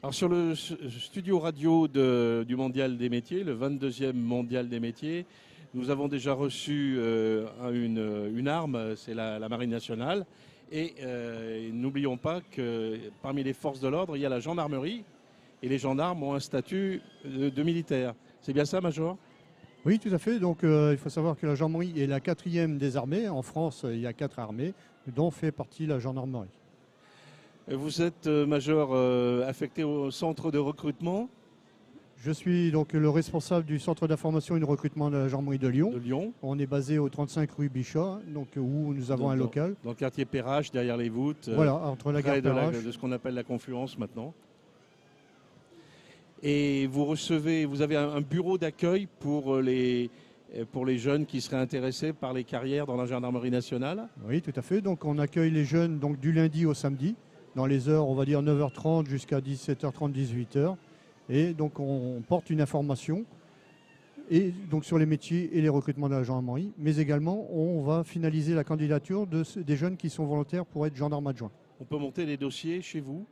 Alors sur le studio radio du Mondial des métiers, le 22e Mondial des métiers, nous avons déjà reçu une arme, c'est la Marine nationale. Et n'oublions pas que parmi les forces de l'ordre, il y a la gendarmerie. Et les gendarmes ont un statut de militaire. C'est bien ça, Major? Oui, tout à fait. Donc, il faut savoir que la gendarmerie est la quatrième des armées. En France, il y a 4 armées, dont fait partie la gendarmerie. Vous êtes, Major, affecté au centre de recrutement Je suis donc le responsable du centre d'information et de recrutement de la gendarmerie de Lyon. de Lyon, On est basé au 35 rue Bichat, donc, où nous avons un local. dans le quartier Perrache, derrière les voûtes, Voilà, entre la gare près Perrache. de ce qu'on appelle la Confluence maintenant. Et vous avez un bureau d'accueil pour les jeunes qui seraient intéressés par les carrières dans la gendarmerie nationale. Oui, tout à fait. Donc, on accueille les jeunes donc, du lundi au samedi, dans les heures, on va dire 9h30 jusqu'à 17h30, 18h. Et donc, on porte une information et donc, sur les métiers et les recrutements de la gendarmerie. Mais également, on va finaliser la candidature des jeunes qui sont volontaires pour être gendarmes adjoints. On peut monter les dossiers chez vous.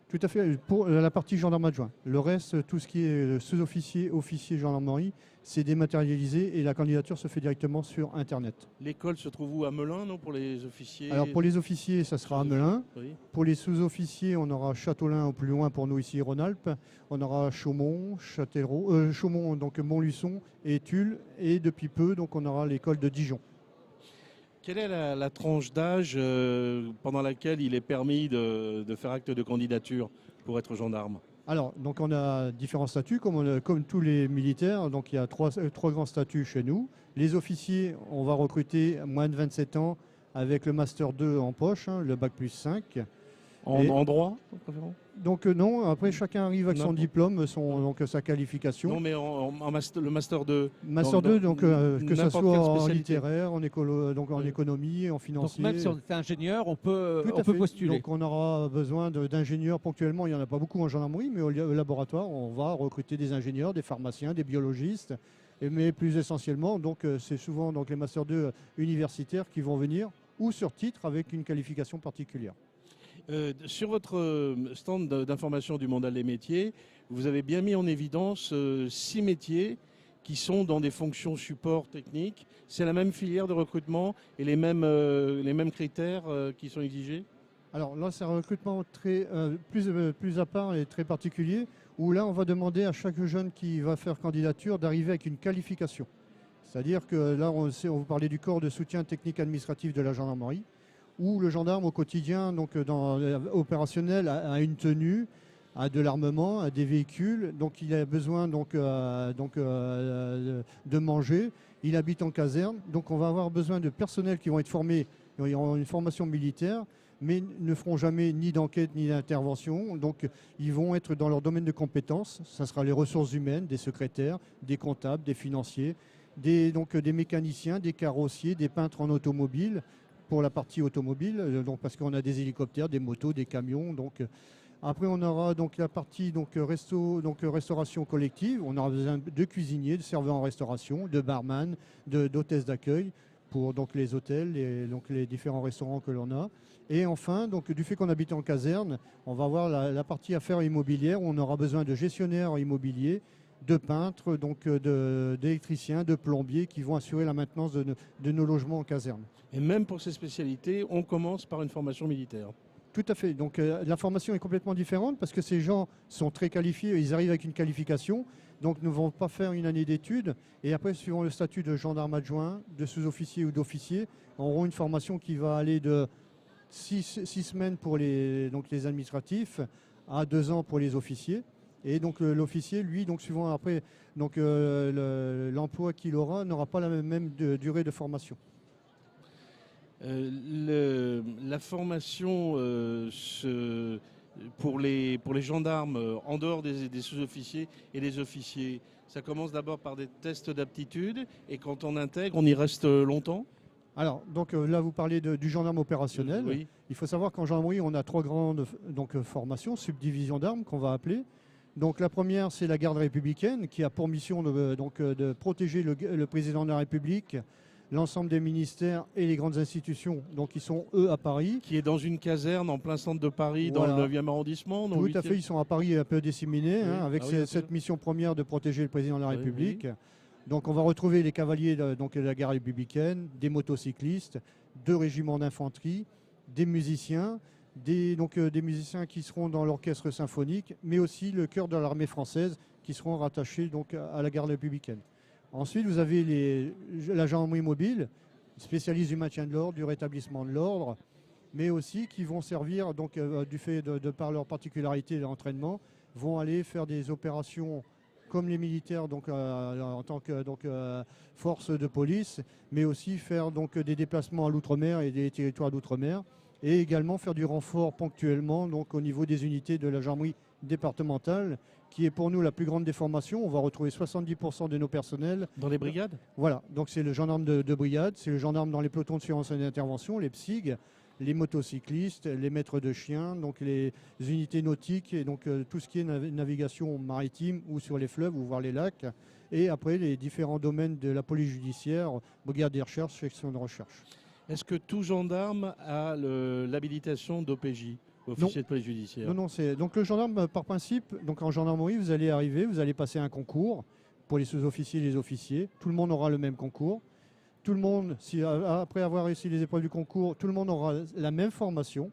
Tout à fait, pour la partie gendarme adjoint. Le reste, tout ce qui est sous-officier, officier, gendarmerie, c'est dématérialisé et la candidature se fait directement sur Internet. L'école se trouve où? À Melun, non, pour les officiers? Alors pour les officiers, ça sera à Melun. Oui. Pour les sous-officiers, on aura Châteaulin au plus loin pour nous ici, Rhône-Alpes. On aura Chaumont, Chaumont, donc Montluçon et Tulle. Et depuis peu, donc on aura l'école de Dijon. Quelle est la tranche d'âge pendant laquelle il est permis de faire acte de candidature pour être gendarme? Alors, donc on a différents statuts, comme tous les militaires. Donc il y a trois grands statuts chez nous. Les officiers, on va recruter moins de 27 ans avec le Master 2 en poche, le Bac plus 5. En droit? Donc non, après chacun arrive avec son diplôme, donc sa qualification. Non, mais le Master 2. Master 2, donc que ce soit en littéraire, en Oui. économie, en financier. Donc même si on est ingénieur, on peut fait. postuler. Donc on aura besoin d'ingénieurs ponctuellement. Il n'y en a pas beaucoup en gendarmerie, mais au laboratoire, on va recruter des ingénieurs, des pharmaciens, des biologistes. Mais plus essentiellement, donc c'est souvent donc, les Master 2 universitaires qui vont venir ou sur titre avec une qualification particulière. Sur votre stand d'information du Mondial des métiers, vous avez bien mis en évidence 6 métiers qui sont dans des fonctions support techniques. C'est la même filière de recrutement et les mêmes critères qui sont exigés? Alors là, c'est un recrutement plus à part et très particulier, où là, on va demander à chaque jeune qui va faire candidature d'arriver avec une qualification. C'est-à-dire que là, on vous parlait du corps de soutien technique administratif de la gendarmerie, où le gendarme au quotidien, donc opérationnel, a une tenue, a de l'armement, a des véhicules, donc il a besoin de manger, il habite en caserne, donc on va avoir besoin de personnels qui vont être formés, ils auront une formation militaire, mais ne feront jamais ni d'enquête ni d'intervention, donc ils vont être dans leur domaine de compétences, ça sera les ressources humaines, des secrétaires, des comptables, des financiers, des mécaniciens, des carrossiers, des peintres en automobile, pour la partie automobile, donc parce qu'on a des hélicoptères, des motos, des camions. Donc après on aura donc la partie restauration collective. On aura besoin de cuisiniers, de serveurs en restauration, de barman, d'hôtesses d'accueil pour donc les hôtels et donc les différents restaurants que l'on a. Et enfin, donc du fait qu'on habite en caserne, on va avoir la partie affaires immobilières où on aura besoin de gestionnaires immobiliers, de peintres, donc d'électriciens, de plombiers qui vont assurer la maintenance de nos logements en caserne. Et même pour ces spécialités, on commence par une formation militaire. Tout à fait. Donc la formation est complètement différente parce que ces gens sont très qualifiés, ils arrivent avec une qualification, donc ne vont pas faire une année d'études. Et après, suivant le statut de gendarme adjoint, de sous-officier ou d'officier, auront une formation qui va aller de 6 semaines pour les administratifs à 2 ans pour les officiers. Et donc l'officier, lui, donc suivant après l'emploi qu'il aura, n'aura pas la même durée de formation. La formation pour les gendarmes en dehors des sous-officiers et des officiers, ça commence d'abord par des tests d'aptitude et quand on intègre, on y reste longtemps? Alors, donc là, vous parlez du gendarme opérationnel. Oui. Il faut savoir qu'en gendarmerie, on a 3 grandes formations, subdivisions d'armes qu'on va appeler. Donc la première, c'est la garde républicaine qui a pour mission de protéger le président de la République, l'ensemble des ministères et les grandes institutions, donc ils sont eux à Paris. Qui est dans une caserne en plein centre de Paris, dans Voilà. le 9e arrondissement. Tout à fait, ils sont à Paris un peu disséminés, Oui. avec Ah oui, bien cette sûr. mission première de protéger le président de la Oui, République. Donc on va retrouver les cavaliers de la garde républicaine, des motocyclistes, 2 régiments d'infanterie, des musiciens, des musiciens qui seront dans l'orchestre symphonique, mais aussi le chœur de l'armée française qui seront rattachés donc à la garde républicaine. Ensuite, vous avez la gendarmerie mobile, spécialiste du maintien de l'ordre, du rétablissement de l'ordre, mais aussi qui vont servir, donc, du fait de par leur particularité d'entraînement, vont aller faire des opérations comme les militaires donc, en tant que force de police, mais aussi faire donc, des déplacements à l'outre-mer et des territoires d'outre-mer, et également faire du renfort ponctuellement donc, au niveau des unités de la gendarmerie départementale, qui est pour nous la plus grande des formations. On va retrouver 70% de nos personnels. Dans les brigades. Voilà, donc c'est le gendarme de brigade, c'est le gendarme dans les pelotons de surveillance et d'intervention, les PSIG, les motocyclistes, les maîtres de chiens, donc les unités nautiques et donc tout ce qui est navigation maritime ou sur les fleuves ou voir les lacs. Et après les différents domaines de la police judiciaire, brigade des recherches, section de recherche. Est-ce que tout gendarme a l'habilitation d'OPJ, officier de police judiciaire? Non, c'est donc le gendarme par principe. Donc en gendarmerie, vous allez arriver, vous allez passer un concours pour les sous-officiers et les officiers. Tout le monde aura le même concours. Tout le monde, après avoir réussi les épreuves du concours, tout le monde aura la même formation.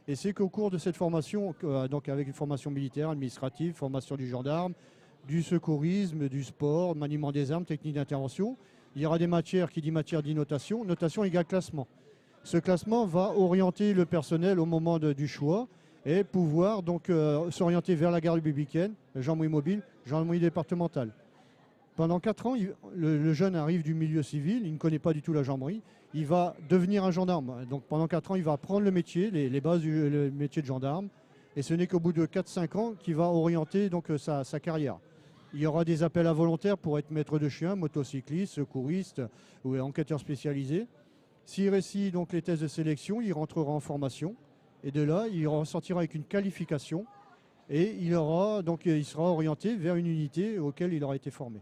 Et c'est qu'au cours de cette formation, donc avec une formation militaire, administrative, formation du gendarme, du secourisme, du sport, maniement des armes, technique d'intervention, il y aura des matières qui dit matière dit notation. Notation égale classement. Ce classement va orienter le personnel au moment du choix et pouvoir donc s'orienter vers la garde républicaine, gendarmerie mobile, gendarmerie départementale. Pendant 4 ans, le jeune arrive du milieu civil, il ne connaît pas du tout la gendarmerie, il va devenir un gendarme. Donc pendant 4 ans, il va apprendre le métier, les bases du métier de gendarme, et ce n'est qu'au bout de 4-5 ans qu'il va orienter donc, sa carrière. Il y aura des appels à volontaires pour être maître de chien, motocycliste, secouriste ou enquêteur spécialisé. S'il réussit donc les tests de sélection, il rentrera en formation, et de là, il ressortira avec une qualification, et il sera orienté vers une unité auquel il aura été formé.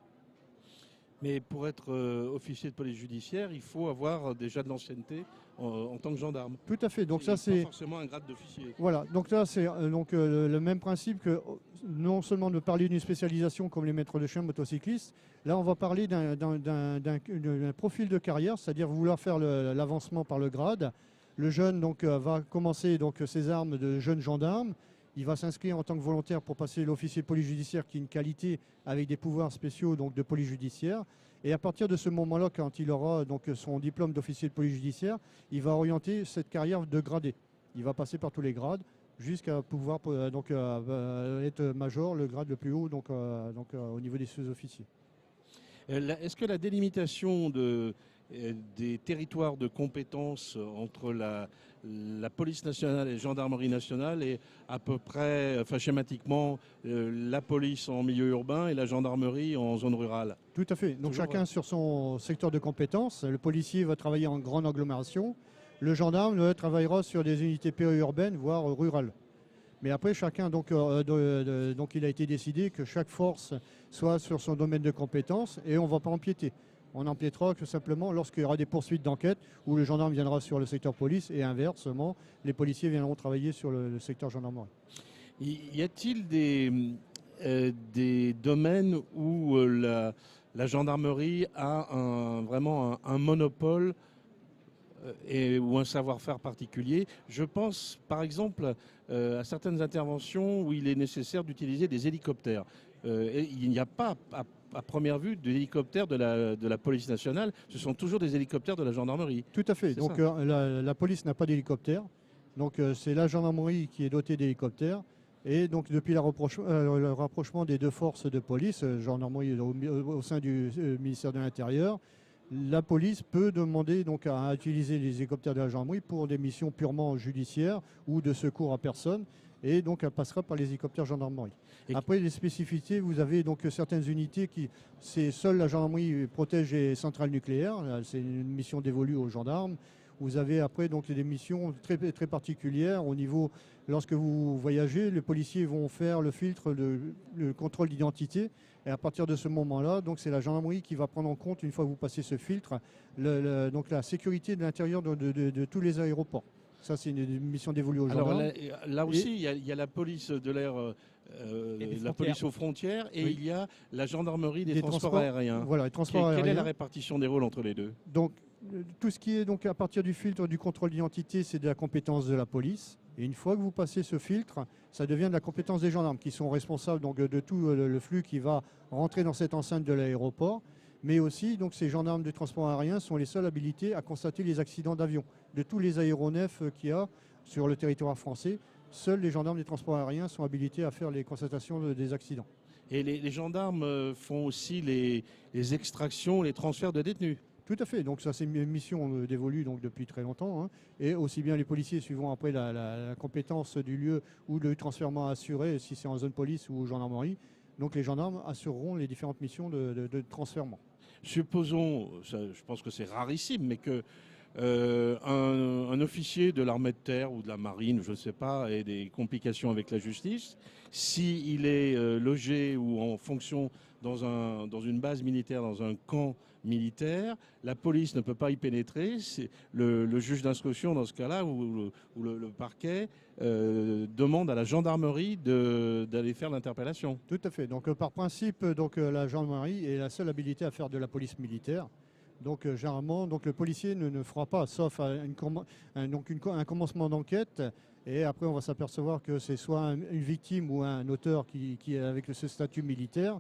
Mais pour être officier de police judiciaire, il faut avoir déjà de l'ancienneté en tant que gendarme. Tout à fait. Donc ça, c'est pas forcément un grade d'officier. Voilà. Donc là, c'est le même principe que non seulement de parler d'une spécialisation comme les maîtres de chien motocyclistes. Là, on va parler d'un profil de carrière, c'est-à-dire vouloir faire l'avancement par le grade. Le jeune va commencer ses armes de jeune gendarme. Il va s'inscrire en tant que volontaire pour passer l'officier de police judiciaire qui est une qualité avec des pouvoirs spéciaux de police judiciaire. Et à partir de ce moment-là, quand il aura son diplôme d'officier de police judiciaire, il va orienter cette carrière de gradé. Il va passer par tous les grades jusqu'à pouvoir être major, le grade le plus haut au niveau des sous-officiers. Est-ce que la délimitation des territoires de compétences entre la police nationale et la gendarmerie nationale est à peu près, schématiquement, la police en milieu urbain et la gendarmerie en zone rurale? Tout à fait. Donc chacun sur son secteur de compétences. Le policier va travailler en grande agglomération. Le gendarme travaillera sur des unités périurbaines, voire rurales. Mais après, chacun, il a été décidé que chaque force soit sur son domaine de compétences et on ne va pas empiéter. On empiétera que simplement lorsqu'il y aura des poursuites d'enquête où le gendarme viendra sur le secteur police et inversement, les policiers viendront travailler sur le secteur gendarmerie. Y a-t-il des domaines où la gendarmerie a vraiment un monopole ou un savoir-faire particulier? Je pense par exemple à certaines interventions où il est nécessaire d'utiliser des hélicoptères. Il n'y a pas à première vue d'hélicoptères de la police nationale, ce sont toujours des hélicoptères de la gendarmerie. Tout à fait. Donc la police n'a pas d'hélicoptère. Donc c'est la gendarmerie qui est dotée d'hélicoptères. Et donc depuis le rapprochement des 2 forces de police, gendarmerie au sein du ministère de l'Intérieur, la police peut demander à utiliser les hélicoptères de la gendarmerie pour des missions purement judiciaires ou de secours à personne. Et donc elle passera par les hélicoptères gendarmerie. Après les spécificités, vous avez certaines unités seule la gendarmerie protège les centrales nucléaires, c'est une mission dévolue aux gendarmes. Vous avez après des missions très, très particulières au niveau, lorsque vous voyagez, les policiers vont faire le filtre, le contrôle d'identité, Et à partir de ce moment-là, donc c'est la gendarmerie qui va prendre en compte, une fois que vous passez ce filtre, donc la sécurité de l'intérieur de tous les aéroports. Ça, c'est une mission dévolue aux gendarmes. Alors là aussi, il y a la police de l'air, la police aux frontières, et Oui. il y a la gendarmerie des transports aériens. Voilà, les transports aériens. Quelle est la répartition des rôles entre les deux? Donc, tout ce qui est donc à partir du filtre du contrôle d'identité, c'est de la compétence de la police. Et une fois que vous passez ce filtre, ça devient de la compétence des gendarmes qui sont responsables donc, de tout le flux qui va rentrer dans cette enceinte de l'aéroport. Mais aussi, donc, ces gendarmes de transport aérien sont les seuls habilités à constater les accidents d'avion. De tous les aéronefs qu'il y a sur le territoire français, seuls les gendarmes des transports aériens sont habilités à faire les constatations des accidents. Et les gendarmes font aussi les extractions, les transferts de détenus. Tout à fait. Donc ça, c'est une mission dévolue donc, depuis très longtemps. Hein. Et aussi bien les policiers, suivant après la compétence du lieu où le transfèrement assuré, si c'est en zone police ou gendarmerie, donc les gendarmes assureront les différentes missions de transfèrement. Supposons, je pense que c'est rarissime, mais que un officier de l'armée de terre ou de la marine, je ne sais pas, ait des complications avec la justice, s'il est logé ou en fonction dans une base militaire, dans un camp militaire, la police ne peut pas y pénétrer. C'est le juge d'instruction, dans ce cas-là, ou le parquet, demande à la gendarmerie d'aller faire l'interpellation. Tout à fait. Donc par principe, donc, la gendarmerie est la seule habilité à faire de la police militaire. Donc généralement, donc, le policier ne fera pas, sauf un commencement d'enquête. Et après, on va s'apercevoir que c'est soit une victime ou un auteur qui est avec ce statut militaire.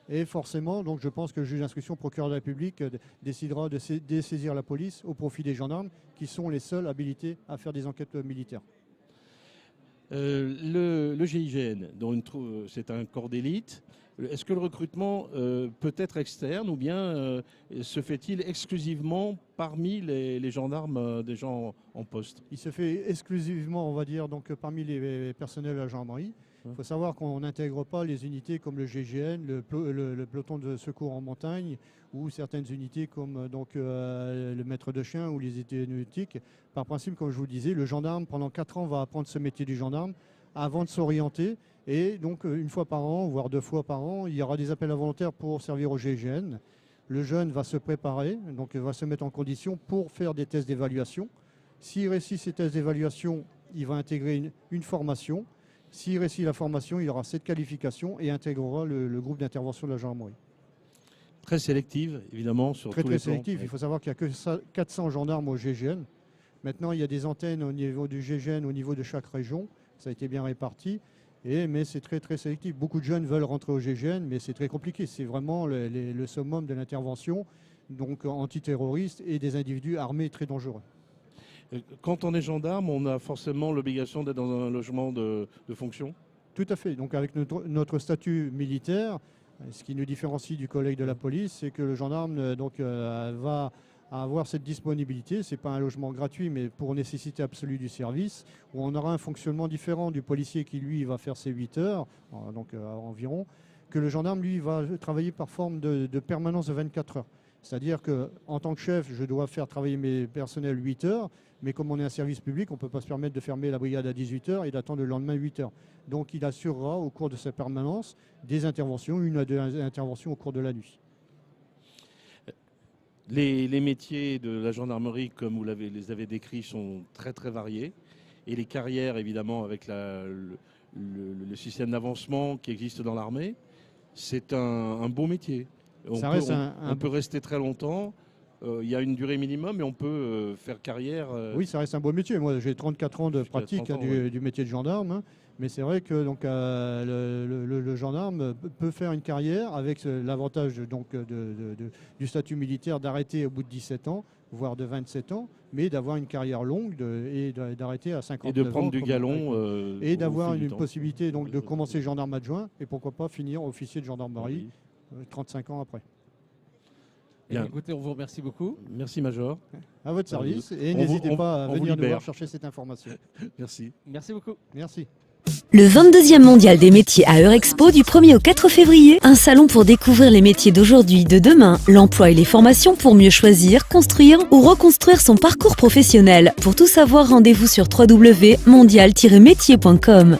Et forcément, donc, je pense que le juge d'instruction, procureur de la République, décidera de dessaisir la police au profit des gendarmes, qui sont les seuls habilités à faire des enquêtes militaires. Le GIGN, c'est un corps d'élite. Est-ce que le recrutement peut être externe ou bien se fait-il exclusivement parmi les gendarmes des gens en poste? Il se fait exclusivement, on va dire, donc, parmi les personnels de la gendarmerie. Il faut savoir qu'on n'intègre pas les unités comme le GIGN, le peloton de secours en montagne ou certaines unités comme donc, le maître de chien ou les unités nautiques. Par principe, comme je vous le disais, le gendarme, pendant 4 ans, va apprendre ce métier du gendarme avant de s'orienter. Et donc, une fois par an, voire 2 fois par an, il y aura des appels à volontaires pour servir au GIGN. Le jeune va se préparer, donc va se mettre en condition pour faire des tests d'évaluation. S'il réussit ces tests d'évaluation, il va intégrer une formation. S'il réussit la formation, il aura cette qualification et intégrera le groupe d'intervention de la gendarmerie. Très sélective, évidemment, sur tous les plans. Très sélective. Il faut savoir qu'il n'y a que 400 gendarmes au GIGN. Maintenant, il y a des antennes au niveau du GIGN, au niveau de chaque région. Ça a été bien réparti. Mais c'est très sélectif. Beaucoup de jeunes veulent rentrer au GIGN, mais c'est très compliqué. C'est vraiment le summum de l'intervention, donc antiterroriste et des individus armés très dangereux. Quand on est gendarme, on a forcément l'obligation d'être dans un logement de fonction? Tout à fait. Donc avec notre statut militaire, ce qui nous différencie du collègue de la police, c'est que le gendarme va avoir cette disponibilité. Ce n'est pas un logement gratuit, mais pour nécessité absolue du service, où on aura un fonctionnement différent du policier qui, lui, va faire ses 8 heures, donc environ, que le gendarme, lui, va travailler par forme de permanence de 24 heures. C'est-à-dire qu'en tant que chef, je dois faire travailler mes personnels 8 heures, mais comme on est un service public, on ne peut pas se permettre de fermer la brigade à 18 heures et d'attendre le lendemain 8 heures. Donc il assurera au cours de sa permanence des interventions, 1 à 2 interventions au cours de la nuit. Les métiers de la gendarmerie, comme vous les avez décrits, sont très variés. Et les carrières, évidemment, avec le système d'avancement qui existe dans l'armée, c'est un beau métier. On peut rester très longtemps. Il y a une durée minimum, mais on peut faire carrière. Oui, ça reste un beau métier. Moi, j'ai 34 ans de pratique du métier de gendarme. Hein. Mais c'est vrai que donc, le gendarme peut faire une carrière avec l'avantage du statut militaire d'arrêter au bout de 17 ans, voire de 27 ans, mais d'avoir une carrière longue et d'arrêter à 59 ans. Et de prendre du galon. Et d'avoir une possibilité donc, de commencer gendarme adjoint et pourquoi pas finir officier de gendarmerie 35 ans après. Bien. Écoutez, on vous remercie beaucoup. Merci, Major. À votre service. Et n'hésitez pas à venir nous voir chercher cette information. Merci. Merci beaucoup. Merci. Le 22e mondial des métiers à Eurexpo du 1er au 4 février. Un salon pour découvrir les métiers d'aujourd'hui, de demain, l'emploi et les formations pour mieux choisir, construire ou reconstruire son parcours professionnel. Pour tout savoir, rendez-vous sur www.mondial-métier.com.